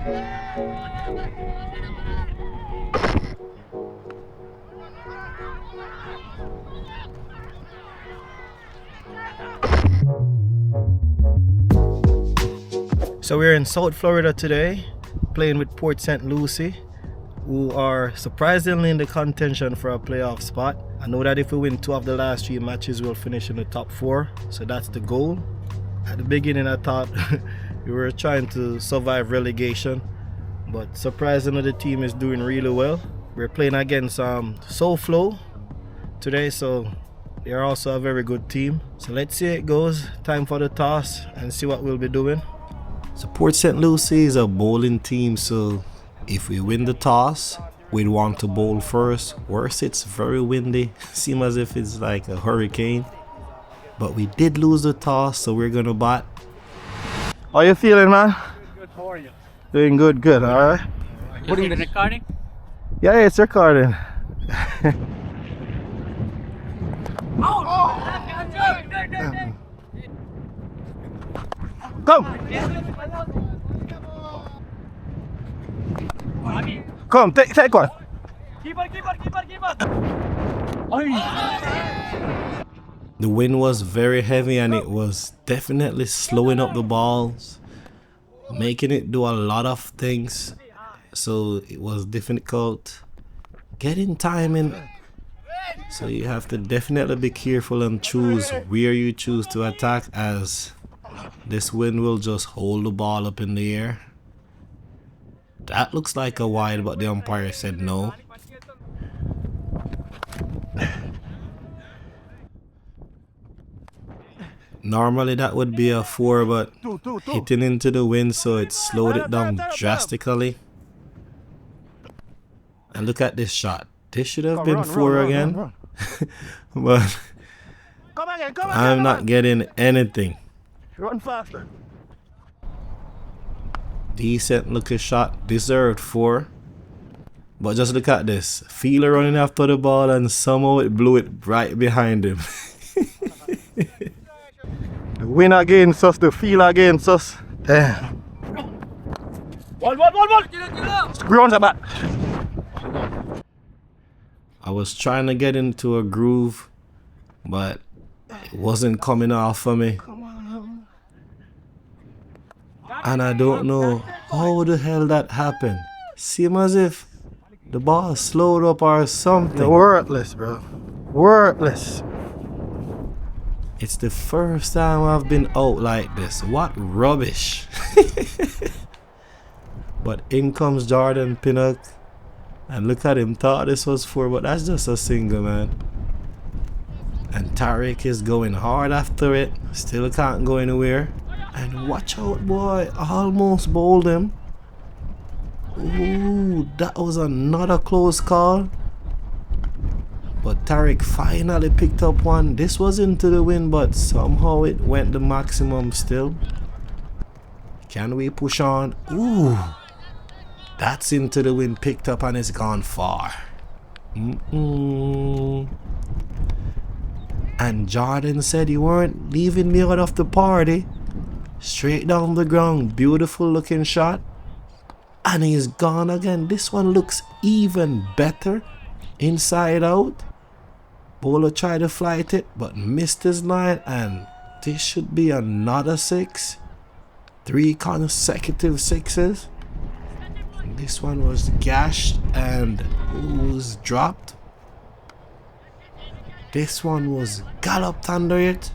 So we're in South Florida today, playing with Port St. Lucie, who are surprisingly in the contention for a playoff spot. I know that if we win 2 of the last 3 matches, we'll finish in the top 4, so that's the goal. At the beginning I thought we were trying to survive relegation, but surprisingly the team is doing really well. We're playing against SoFlo today, so they're also a very good team. So let's see how it goes. Time for the toss and see what we'll be doing. So Port St. Lucie is a bowling team, so if we win the toss, we'd want to bowl first. Worse, it's very windy. Seems as if it's like a hurricane. But we did lose the toss, so we're gonna bat. How you feeling, man? Good, how are you? Doing good, alright. What are you recording? Yeah, it's recording. Come, take one. Keep on. The wind was very heavy and it was definitely slowing up the balls, making it do a lot of things. So it was difficult getting timing. So you have to definitely be careful and choose where you choose to attack, as this wind will just hold the ball up in the air. That looks like a wide, but the umpire said no. Normally that would be a 4, but hitting into the wind, so it slowed it down drastically. And look at this shot. This should have been 4 again. But I'm not getting anything. Run faster. Decent looking shot, deserved 4. But just look at this. Fielder running after the ball and somehow it blew it right behind him. The win against us, the feel against us. Damn. Ball. Grounds about. I was trying to get into a groove, but it wasn't coming off for me. And I don't know how the hell that happened. Seems as if the ball slowed up or something. Worthless, bro. Worthless. It's the first time I've been out like this. What rubbish. But in comes Jordan Pinnock. And look at him, thought this was 4, but that's just a single, man. And Tariq is going hard after it. Still can't go anywhere. And watch out, boy. Almost bowled him. Ooh, that was another close call. But Tariq finally picked up one. This was into the wind, but somehow it went the maximum still. Can we push on? Ooh. That's into the wind, picked up, and it's gone far. And Jordan said you weren't leaving me out of the party. Straight down the ground, beautiful looking shot. And he's gone again. This one looks even better. Inside out. Bowler tried to flight it, but missed his line, and this should be another 6. 3 consecutive 6s. And this one was gashed and was dropped. This one was galloped under it,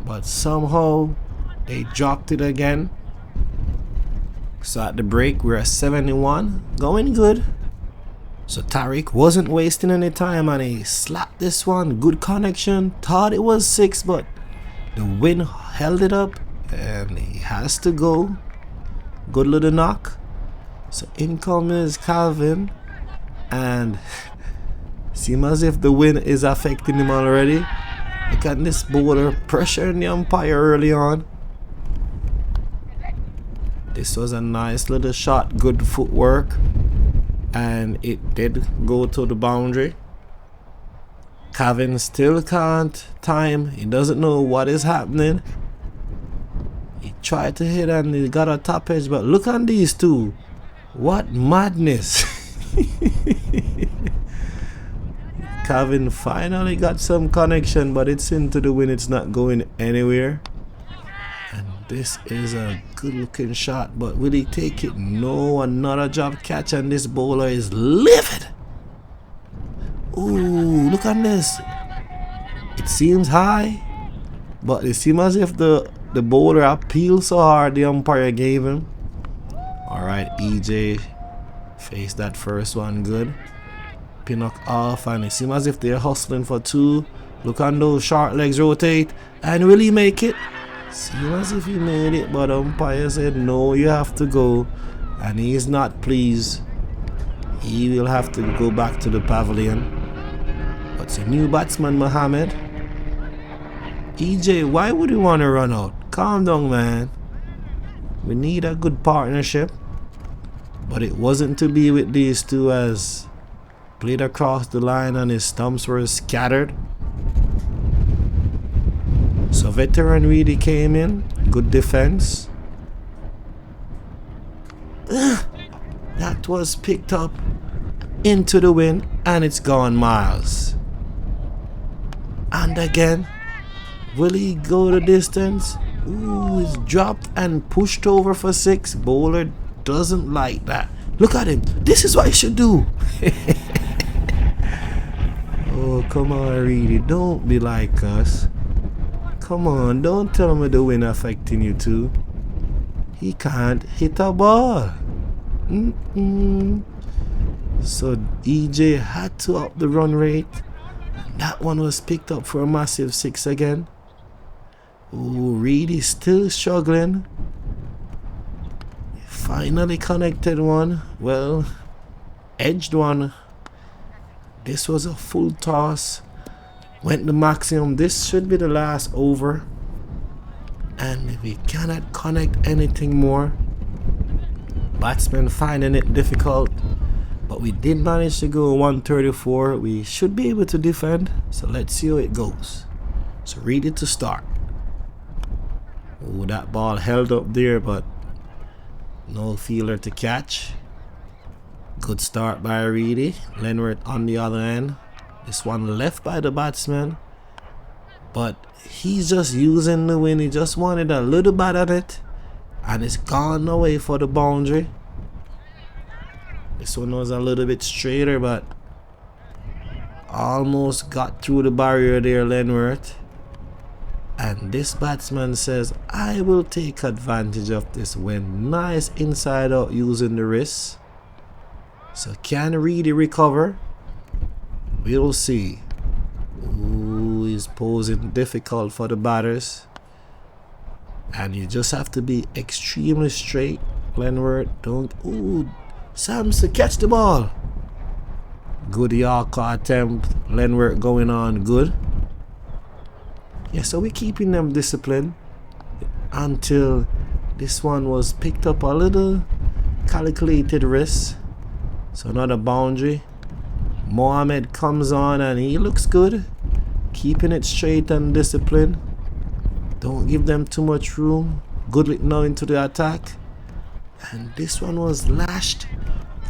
but somehow they dropped it again. So at the break we're at 71, going good. So Tariq wasn't wasting any time and he slapped this one. Good connection. Thought it was 6, but the wind held it up and he has to go. Good little knock. So in comes Calvin, and seems as if the wind is affecting him already. Look at this bowler pressuring the umpire early on. This was a nice little shot, good footwork, and it did go to the boundary. Calvin still can't time. He doesn't know what is happening. He tried to hit and he got a top edge, but look on these two. What madness. Kevin finally got some connection, but it's into the wind. It's not going anywhere. And this is a good looking shot, but will he take it? No, another drop catch, and this bowler is livid. Ooh, look at this. It seems high, but it seems as if the bowler appealed so hard the umpire gave him. Alright, EJ faced that first one good. Pinnock off, and it seems as if they're hustling for two. Look on those short legs rotate, and will he make it? Seems as if he made it, but umpire said no, you have to go, and he is not pleased. He will have to go back to the pavilion. But it's a new batsman, Mohammed. EJ, why would you want to run out? Calm down, man. We need a good partnership. But it wasn't to be with these two, as played across the line and his stumps were scattered. So veteran really came in. Good defense. That was picked up into the wind, and it's gone miles. And again, will he go the distance? Ooh, it's dropped and pushed over for 6. Bowler doesn't like that. Look at him. This is what he should do. Oh, come on, Reedy. Don't be like us. Come on, don't tell me the wind affecting you too. He can't hit a ball. So EJ had to up the run rate. That one was picked up for a massive 6 again. Ooh, Reedy still struggling. Finally connected one. Well, edged one. This was a full toss. Went the maximum. This should be the last over. And if we cannot connect anything more, batsmen finding it difficult. But we did manage to go 134. We should be able to defend. So let's see how it goes. So Reedy to start. Oh, that ball held up there, but no fielder to catch. Good start by Reedy. Lenworth on the other end. This one left by the batsman. But he's just using the wind. He just wanted a little bit of it. And it's gone away for the boundary. This one was a little bit straighter, but almost got through the barrier there, Lenworth. And this batsman says, I will take advantage of this wind. Nice inside out using the wrist. So can Reedy recover? We'll see. Ooh, he's posing difficult for the batters. And you just have to be extremely straight. Lenworth, don't. Ooh, Samson, catch the ball. Good Yorker attempt. Lenworth going on good. Yeah, so we're keeping them disciplined until this one was picked up a little calculated risk. So another boundary. Mohammed comes on and he looks good. Keeping it straight and disciplined. Don't give them too much room. Goodlick now into the attack. And this one was lashed.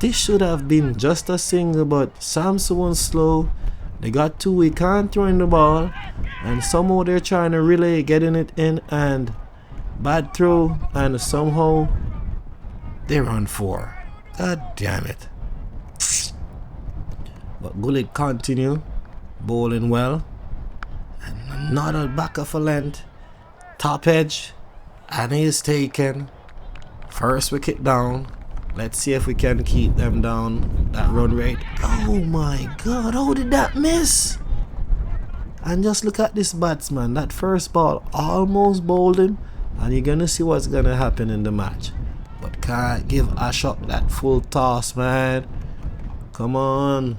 This should have been just a single, but Samson was slow. They got 2, he can't throw in the ball. And somehow they're trying to relay getting it in, and bad throw, and somehow they run 4. God damn it. But Gullit continue bowling well. And another back of a length. Top edge. And he's taken. First wicket down. Let's see if we can keep them down that run rate. Oh my god, how did that miss? And just look at this batsman. That first ball almost bowled him. And you're gonna see what's gonna happen in the match. But can't give Ashok that full toss, man. Come on.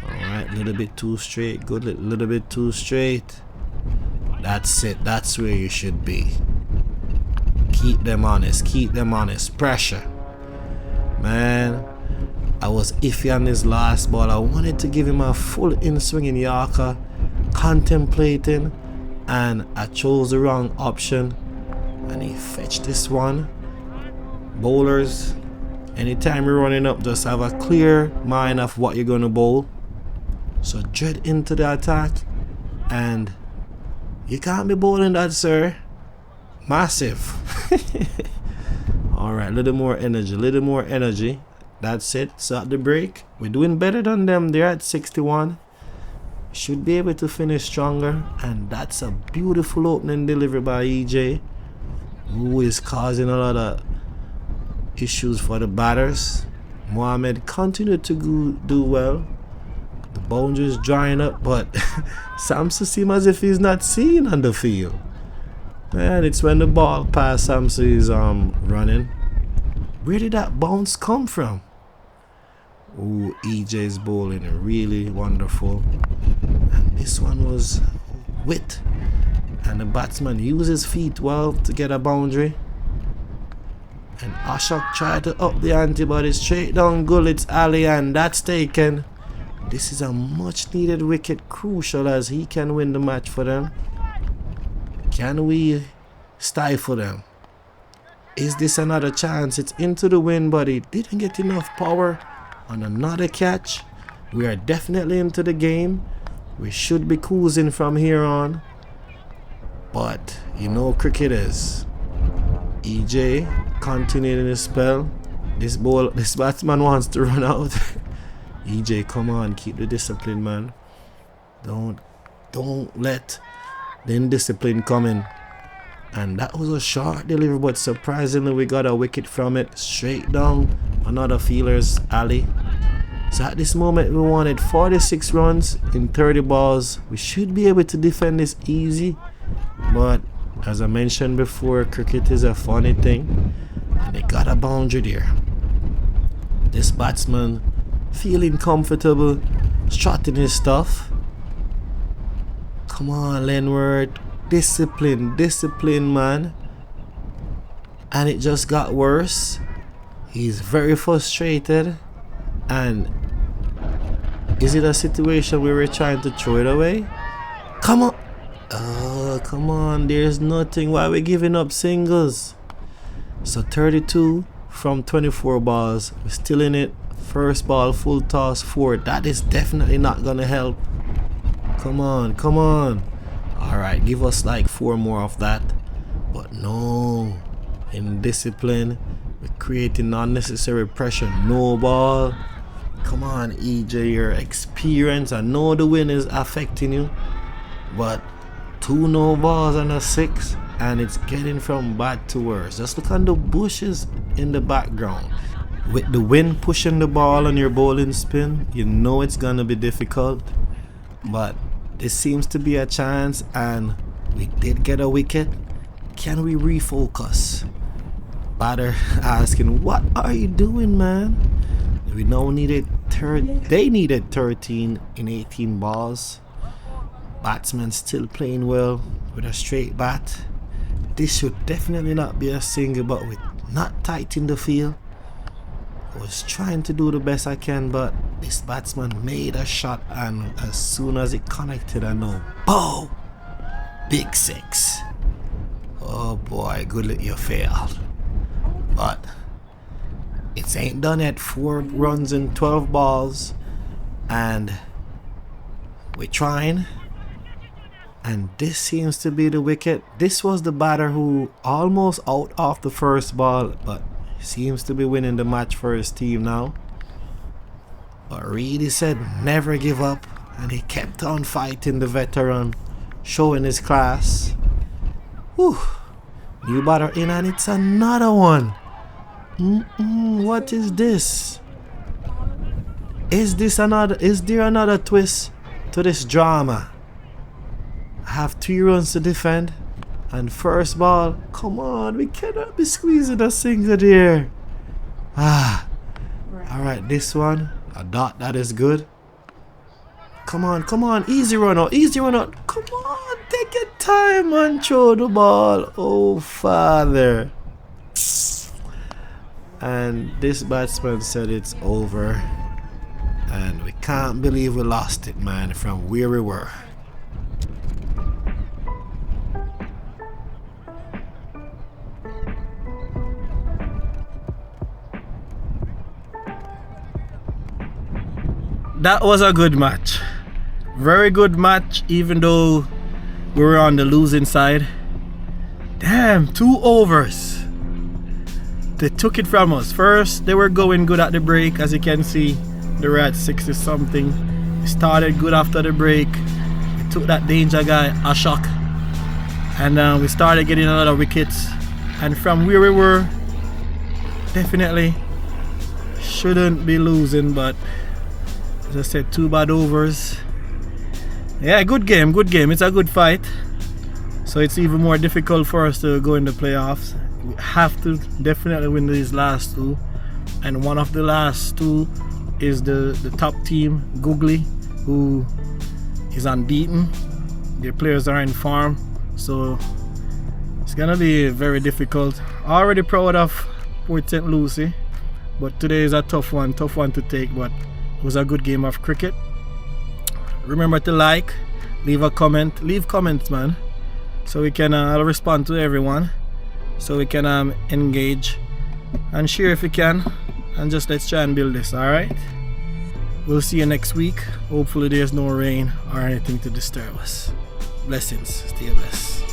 Alright, a little bit too straight. Good, little bit too straight. That's it. That's where you should be. Keep them honest. Keep them honest. Pressure. Man, I was iffy on this last ball. I wanted to give him a full in-swinging Yorker. Contemplating. And I chose the wrong option. and he fetched this one. Bowlers, anytime you're running up, just have a clear mind of what you're gonna bowl. So dread into the attack, and you can't be bowling that, sir. Massive. Alright, little more energy. That's it. So at the break, we're doing better than them. They're at 61. Should be able to finish stronger, and that's a beautiful opening delivery by EJ, who is causing a lot of issues for the batters. Mohammed continued to do well. The boundaries drying up, but Samson seems as if he's not seeing on the field. Man, it's when the ball past Samson is running. Where did that bounce come from? Ooh, EJ's bowling really wonderful. And this one was wit. And the batsman used his feet well to get a boundary. And Ashok tried to up the ante, but it's straight down Gullet's alley, and that's taken. This is a much needed wicket, crucial as he can win the match for them. Can we stifle them? Is this another chance? It's into the wind, but he didn't get enough power on another catch. We are definitely into the game. We should be cruising from here on. But you know cricket is. EJ continuing his spell. This batsman wants to run out. EJ, come on, keep the discipline, man. Don't let the indiscipline come in. And that was a short delivery, but surprisingly we got a wicket from it, straight down another fielder's alley. So at this moment we wanted 46 runs in 30 balls. We should be able to defend this easy, but as I mentioned before, cricket is a funny thing, and they got a boundary there. This batsman feeling comfortable, strutting his stuff. Come on, Lenward. Discipline, man. And it just got worse. He's very frustrated. And is it a situation where we're trying to throw it away? Come on. Oh, come on. There's nothing. Why are we giving up singles? So 32 from 24 balls. We're still in it. First ball, full toss, 4. That is definitely not going to help. Come on. Alright, give us like 4 more of that. But no. Indiscipline. We're creating unnecessary pressure. No ball. Come on, EJ, your experience. I know the win is affecting you, but 2 no balls and a 6, and it's getting from bad to worse. Just look on the bushes in the background. With the wind pushing the ball on your bowling spin, you know it's gonna be difficult. But this seems to be a chance, and we did get a wicket. Can we refocus? Batter asking, what are you doing, man? We now needed they needed 13 in 18 balls. Batsman still playing well with a straight bat. This should definitely not be a single, but with not tight in the field. I was trying to do the best I can, but this batsman made a shot, and as soon as it connected, I know, boom, big 6. Oh boy, good luck, you failed. But it ain't done yet. 4 runs in 12 balls, and we're trying. And this seems to be the wicket. This was the batter who almost out off the first ball, but seems to be winning the match for his team now. But Reedy said never give up, and he kept on fighting the veteran, showing his class. Whew. New batter in, and it's another one. What is this? Is there another twist to this drama? I have 3 runs to defend, and first ball, come on, we cannot be squeezing a single there. Alright, this one, a dot, that is good. Come on, easy run out. Come on, take your time and throw the ball. Oh, father. And this batsman said it's over, and we can't believe we lost it, man, from where we were. that was a good match. Very good match, even though we were on the losing side. Damn, 2 overs. They took it from us. First, they were going good at the break. As you can see, they were at 60 something. We started good after the break. We took that danger guy, a shock. And we started getting a lot of wickets. And from where we were, definitely shouldn't be losing, but as I said, 2 bad overs. Yeah, good game, good game. It's a good fight. So it's even more difficult for us to go in the playoffs. We have to definitely win these last 2. And one of the last 2 is the top team, Googly, who is unbeaten. Their players are in form. So it's gonna be very difficult. Already proud of Port St. Lucie, but today is a tough one to take, but it was a good game of cricket. Remember to like, leave a comment, leave comments, man, so we can I'll respond to everyone, so we can engage and share if you can, and just let's try and build this. All right, we'll see you next week. Hopefully there's no rain or anything to disturb us. Blessings, stay blessed.